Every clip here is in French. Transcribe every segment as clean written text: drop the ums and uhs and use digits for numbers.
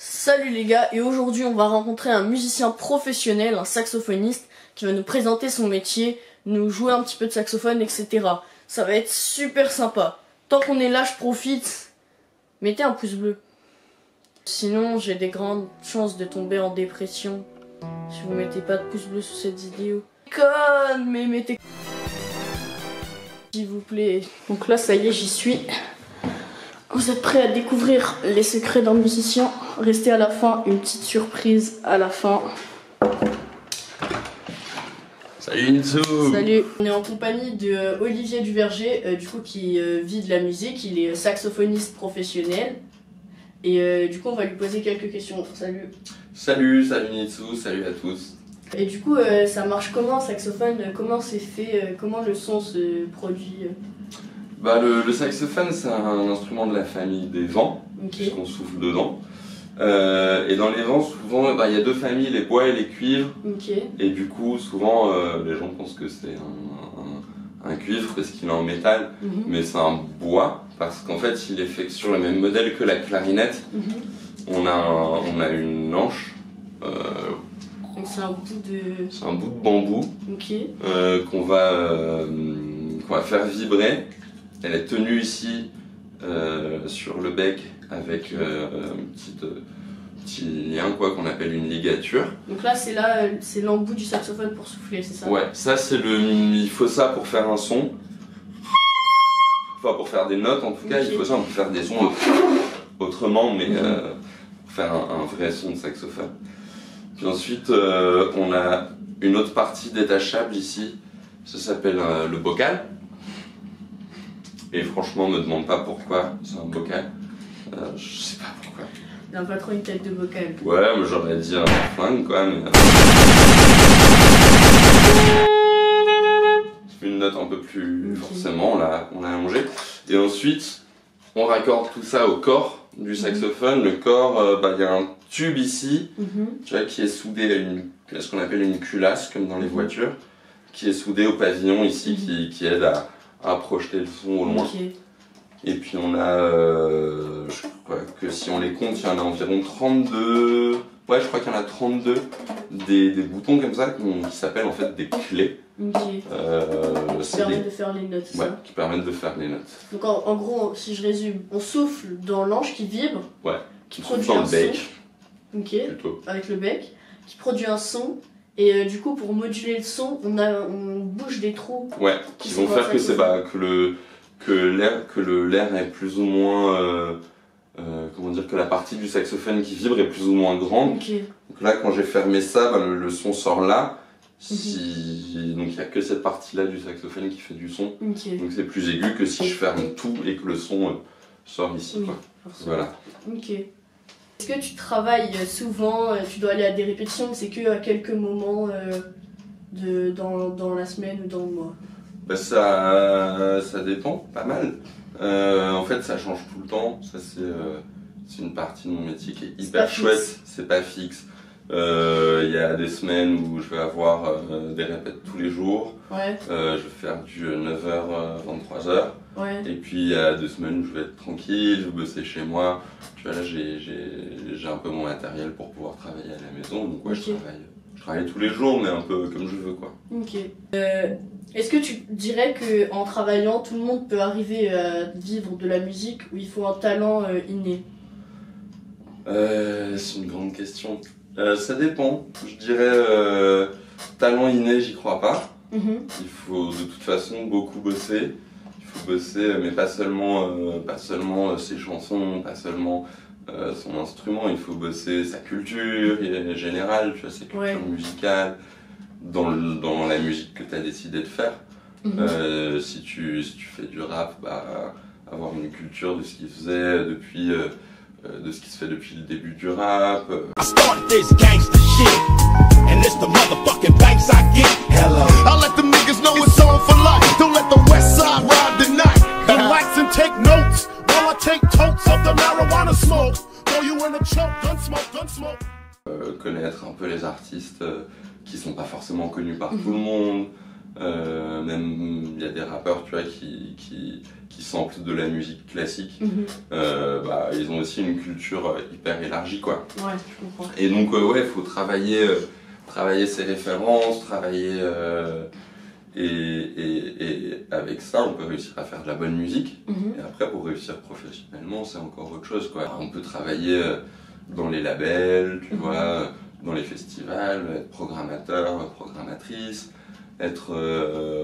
Salut les gars, et aujourd'hui on va rencontrer un musicien professionnel, un saxophoniste, qui va nous présenter son métier, nous jouer un petit peu de saxophone, etc. Ça va être super sympa. Tant qu'on est là, je profite. Mettez un pouce bleu. Sinon, j'ai des grandes chances de tomber en dépression si vous mettez pas de pouce bleu sous cette vidéo. Conne, mais mettez... s'il vous plaît. Donc là, ça y est, j'y suis. Vous êtes prêts à découvrir les secrets d'un musicien? Restez à la fin, une petite surprise à la fin. Salut Nitsou. Salut. On est en compagnie de Olivier Duverger, du coup qui vit de la musique, il est saxophoniste professionnel. Et du coup on va lui poser quelques questions. Salut. Salut Nitsou, salut à tous. Et du coup ça marche comment un saxophone? Comment c'est fait? Comment le son se produit? Bah, le saxophone c'est un instrument de la famille des vents, puisqu'on souffle dedans. Et dans les vents, souvent, y a deux familles, les bois et les cuivres. Et du coup, souvent, les gens pensent que c'est un cuivre parce qu'il est en métal, mais c'est un bois, parce qu'en fait, il est fait sur le même modèle que la clarinette. On a une hanche. Donc c'est un bout de... C'est un bout de bambou qu'on va faire vibrer. Elle est tenue ici sur le bec avec un petit lien qu'on appelle une ligature. Donc là c'est l'embout du saxophone pour souffler, c'est ça? Ouais, ça c'est il faut ça pour faire un son. Enfin pour faire des notes en tout cas, il faut ça pour faire des sons autrement, mais pour faire un vrai son de saxophone. Puis ensuite on a une autre partie détachable ici, ça s'appelle le bocal. Et franchement, me demande pas pourquoi c'est un bocal. Je sais pas pourquoi. Il n'a pas trop une tête de bocal. Ouais, mais j'aurais dit un flingue quoi, mais... une note un peu plus... Forcément, on l'a allongé. Et ensuite, on raccorde tout ça au corps du saxophone. Le corps, il y a un tube ici, tu vois, qui est soudé à ce qu'on appelle une culasse, comme dans les voitures, qui est soudé au pavillon ici, qui aide à projeter le son au loin. Et puis on a, je crois que si on les compte, il y en a environ 32, ouais je crois qu'il y en a 32 des boutons comme ça qui s'appellent en fait des clés. Qui permettent de faire les notes, c'est ça? Qui permettent de faire les notes. Donc en gros, si je résume, on souffle dans l'anche qui vibre, qui produit un son, avec le bec, qui produit un son. Et du coup, pour moduler le son, on bouge des trous. Ouais, qui vont faire que l'air est plus ou moins... comment dire, que la partie du saxophone qui vibre est plus ou moins grande. Donc là, quand j'ai fermé ça, le son sort là. Donc il n'y a que cette partie-là du saxophone qui fait du son. Donc c'est plus aigu que si je ferme tout et que le son sort ici. Voilà. Est-ce que tu travailles souvent, tu dois aller à des répétitions, c'est que à quelques moments dans la semaine ou dans le mois? Bah ça dépend, pas mal. En fait ça change tout le temps, ça c'est une partie de mon métier qui est hyper chouette, c'est pas fixe. Il y a des semaines où je vais avoir des répètes tous les jours, je vais faire du 9h 23h. Et puis il y a 2 semaines où je vais être tranquille, je vais bosser chez moi. Tu vois là j'ai un peu mon matériel pour pouvoir travailler à la maison, donc je travaille tous les jours mais un peu comme je veux quoi. Est-ce que tu dirais qu'en travaillant tout le monde peut arriver à vivre de la musique ou il faut un talent inné? C'est une grande question. Ça dépend, je dirais talent inné j'y crois pas. Il faut de toute façon beaucoup bosser. Mais pas seulement ses chansons, pas seulement son instrument, il faut bosser sa culture générale, tu vois, sa culture musicale, dans la musique que tu as décidé de faire. Si tu fais du rap, avoir une culture de ce qu'il faisait depuis, de ce qui se fait depuis le début du rap. Connaître un peu les artistes qui sont pas forcément connus par tout le monde, Même il y a des rappeurs, tu vois, qui samplent de la musique classique. Bah, ils ont aussi une culture hyper élargie, quoi. Ouais, je comprends. Et donc, ouais, il faut travailler ses références, et avec ça, on peut réussir à faire de la bonne musique. Et après, pour réussir professionnellement, c'est encore autre chose, quoi. On peut travailler dans les labels, tu vois, dans les festivals, être programmateur, programmatrice, être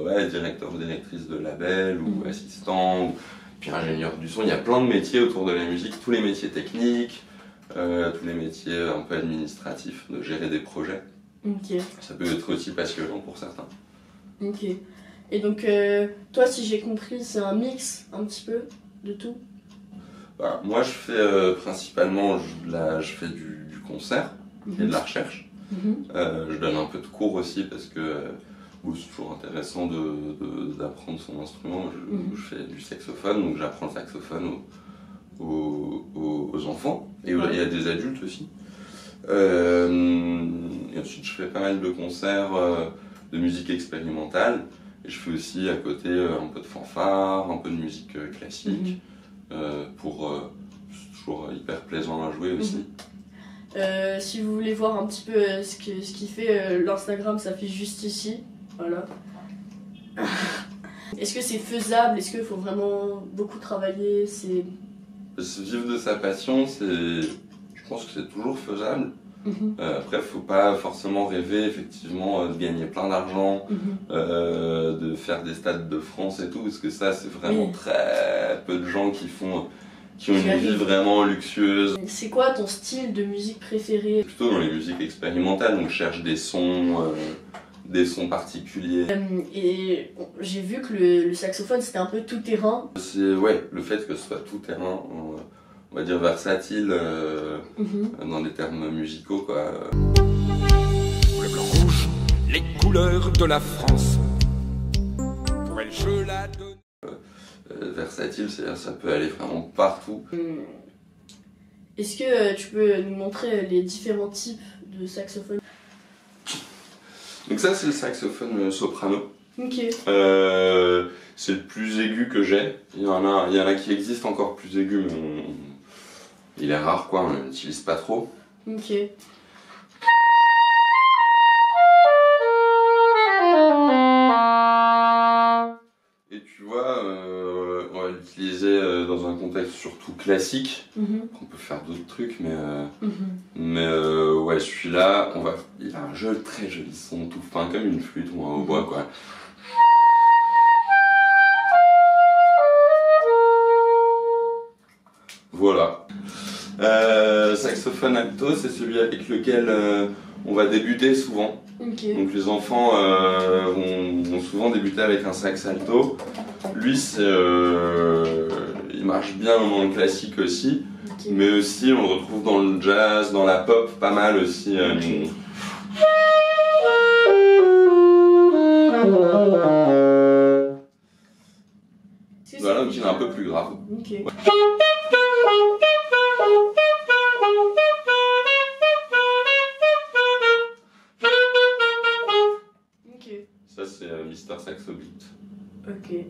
ouais, directeur ou directrice de label ou assistant, puis ingénieur du son. Il y a plein de métiers autour de la musique, tous les métiers techniques, tous les métiers un peu administratifs, de gérer des projets. Ça peut être aussi passionnant pour certains. Ok. Et donc, toi, si j'ai compris, c'est un mix un petit peu de tout? Bah, moi, je fais principalement je fais du concert et de la recherche. Je donne un peu de cours aussi parce que c'est toujours intéressant d'apprendre son instrument. Je fais du saxophone, donc j'apprends le saxophone aux enfants et à des adultes aussi. Et ensuite, je fais pas mal de concerts de musique expérimentale. Et je fais aussi à côté un peu de fanfare, un peu de musique classique. C'est toujours hyper plaisant à jouer aussi. Si vous voulez voir un petit peu ce qu'il fait, l'Instagram s'affiche juste ici. Voilà. Est-ce que c'est faisable? Est-ce qu'il faut vraiment beaucoup travailler? Vivre de sa passion, je pense que c'est toujours faisable. Après, il ne faut pas forcément rêver effectivement de gagner plein d'argent, de faire des stades de France et tout, parce que ça, c'est vraiment très peu de gens qui ont une vie vraiment luxueuse. C'est quoi ton style de musique préféré? Plutôt dans les musiques expérimentales, donc je cherche des sons particuliers. Et j'ai vu que le saxophone c'était un peu tout terrain. C'est ouais, le fait que ce soit tout terrain, on va dire versatile dans les termes musicaux, quoi. Le blanc rouge, les couleurs de la France. Pour elle, je la donne. Versatile, c'est-à-dire ça peut aller vraiment partout. Est-ce que tu peux nous montrer les différents types de saxophone? Donc ça, c'est le saxophone soprano. Ok. C'est le plus aigu que j'ai. Il y en a qui existent encore plus aigus, mais il est rare, quoi, on l'utilise pas trop. Ok. Et tu vois, on va l'utiliser dans un contexte surtout classique. On peut faire d'autres trucs, mais ouais, celui-là, il a un très joli son, tout fin, comme une flûte ou un hautbois, quoi. Voilà. Saxophone alto, c'est celui avec lequel on va débuter souvent. Okay. Donc les enfants vont souvent débuter avec un sax alto. Lui, il marche bien dans le classique aussi, mais aussi on le retrouve dans le jazz, dans la pop, pas mal aussi. Voilà, donc il est un peu plus grave. Okay. Ouais. Ça, c'est Mister Saxo Beat. Ok.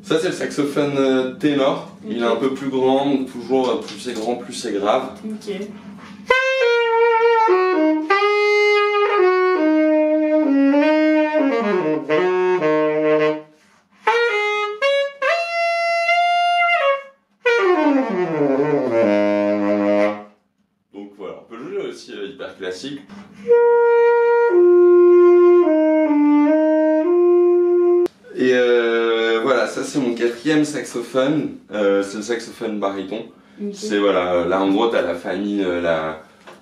Ça, c'est le saxophone ténor. Okay. Il est un peu plus grand, donc toujours plus c'est grand, plus c'est grave. Ok. Donc voilà, on peut jouer aussi hyper classique. Et voilà, ça c'est mon quatrième saxophone, c'est le saxophone baryton. Okay. C'est voilà, là en gros t'as la famille,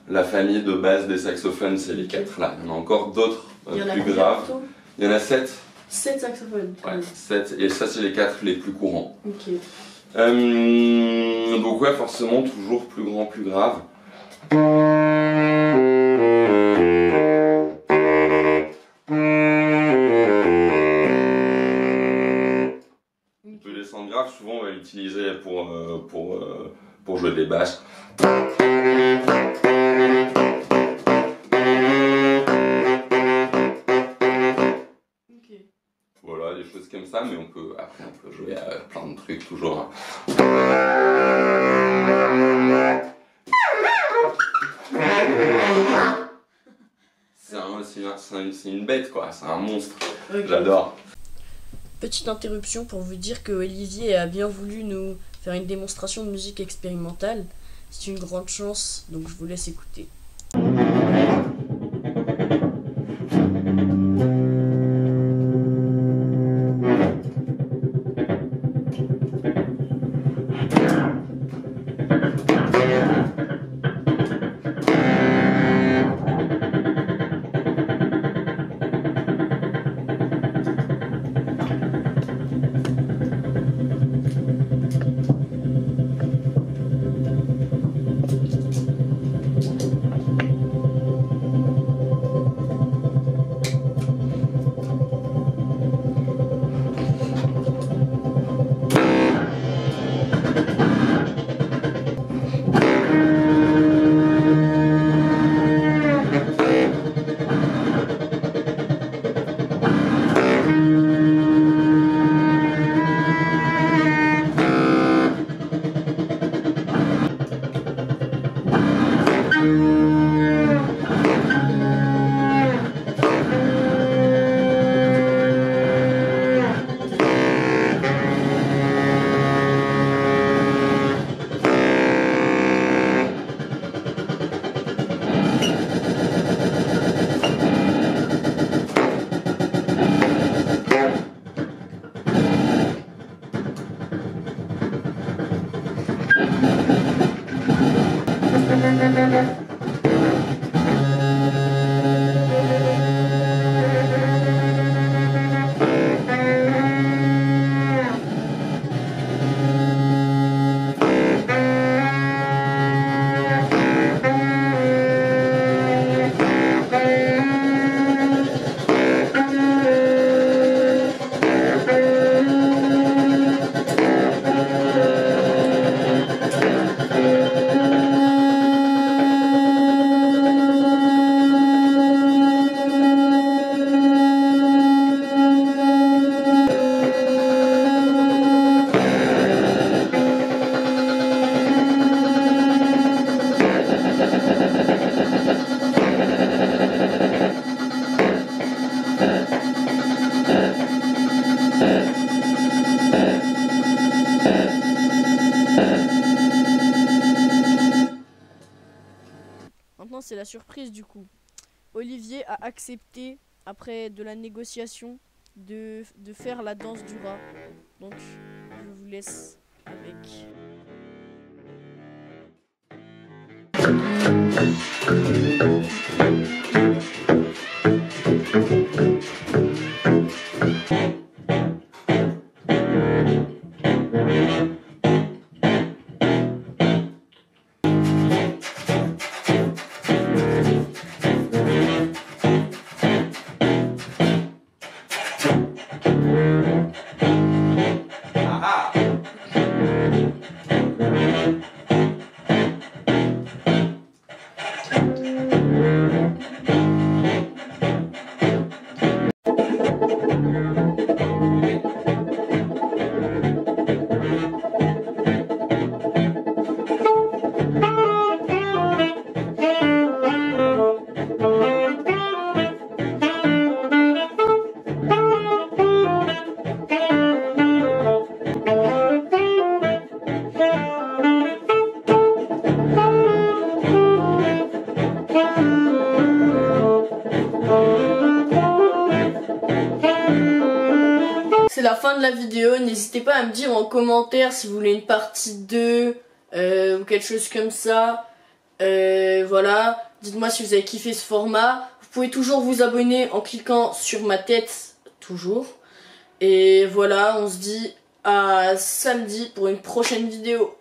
la famille de base des saxophones, c'est les quatre là. Il y en a encore d'autres plus graves. Il y en a 7. 7 saxophones. Ouais, 7, et ça c'est les 4 les plus courants. Ok. Donc ouais, forcément toujours plus grand, plus grave. jouer des basses. Voilà, des choses comme ça, mais après on peut jouer à plein de trucs toujours. C'est une bête quoi, c'est un monstre. Okay. J'adore. Petite interruption pour vous dire que Olivier a bien voulu nous faire une démonstration de musique expérimentale. C'est une grande chance, donc je vous laisse écouter. Maintenant c'est la surprise du coup. Olivier a accepté, après de la négociation, de faire la danse du rat. Donc je vous laisse avec. C'est la fin de la vidéo, n'hésitez pas à me dire en commentaire si vous voulez une partie 2 ou quelque chose comme ça. Voilà, dites-moi si vous avez kiffé ce format. Vous pouvez toujours vous abonner en cliquant sur ma tête, toujours. Et voilà, on se dit à samedi pour une prochaine vidéo.